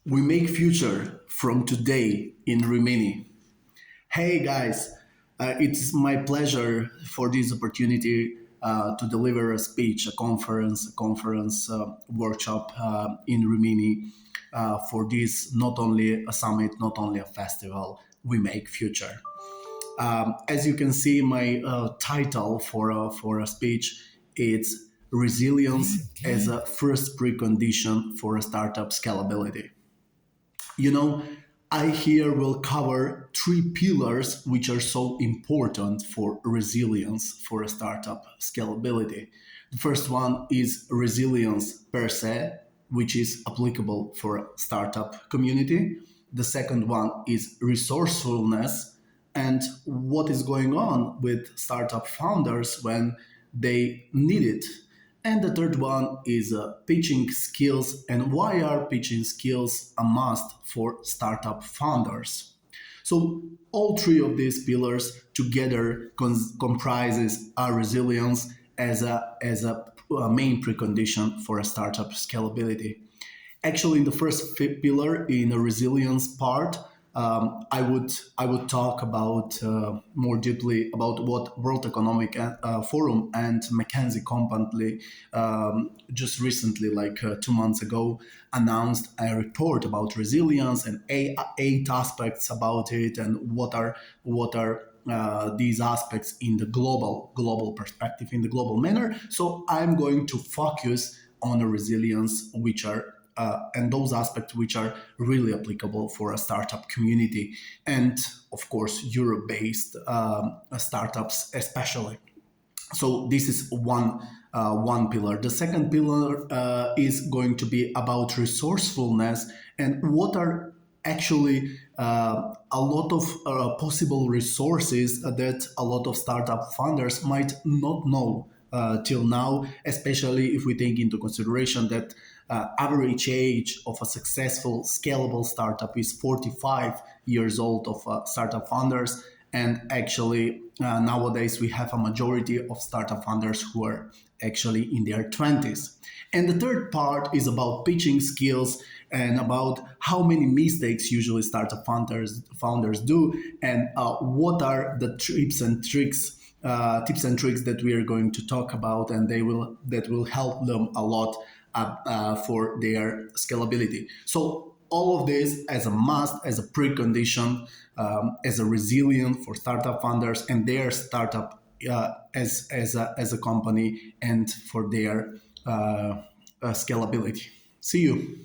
We make future from today in Rimini. Hey guys, it's my pleasure for this opportunity to deliver a speech, a conference workshop in Rimini for this not only a summit, not only a festival. We make future. As you can see, my title for a speech it's resilience as a first precondition for a startup scalability. You know, I here will cover three pillars which are so important for resilience for a startup scalability. The first one is resilience per se, which is applicable for a startup community. The second one is resourcefulness and what is going on with startup founders when they need it. And the third one is pitching skills and why are pitching skills a must for startup founders. So all three of these pillars together comprises our resilience as a main precondition for a startup scalability. Actually, in the first pillar, in the resilience part, I would talk about more deeply about what World Economic Forum and McKinsey company just recently, like 2 months ago, announced a report about resilience and eight aspects about it, and what are these aspects in the global perspective, in the global manner. So I'm going to focus on the resilience, which are and those aspects which are really applicable for a startup community, and of course Europe-based startups especially. So this is one pillar. The second pillar is going to be about resourcefulness and what are actually a lot of possible resources that a lot of startup founders might not know till now, especially if we take into consideration that average age of a successful scalable startup is 45 years old of startup founders. And actually, nowadays we have a majority of startup founders who are actually in their 20s. And the third part is about pitching skills and about how many mistakes usually startup founders do, and what are the tips and tricks that we are going to talk about, and that will help them a lot for their scalability. So all of this as a must, as a precondition, as a resilient for startup founders and their startup as a company and for their scalability. See you.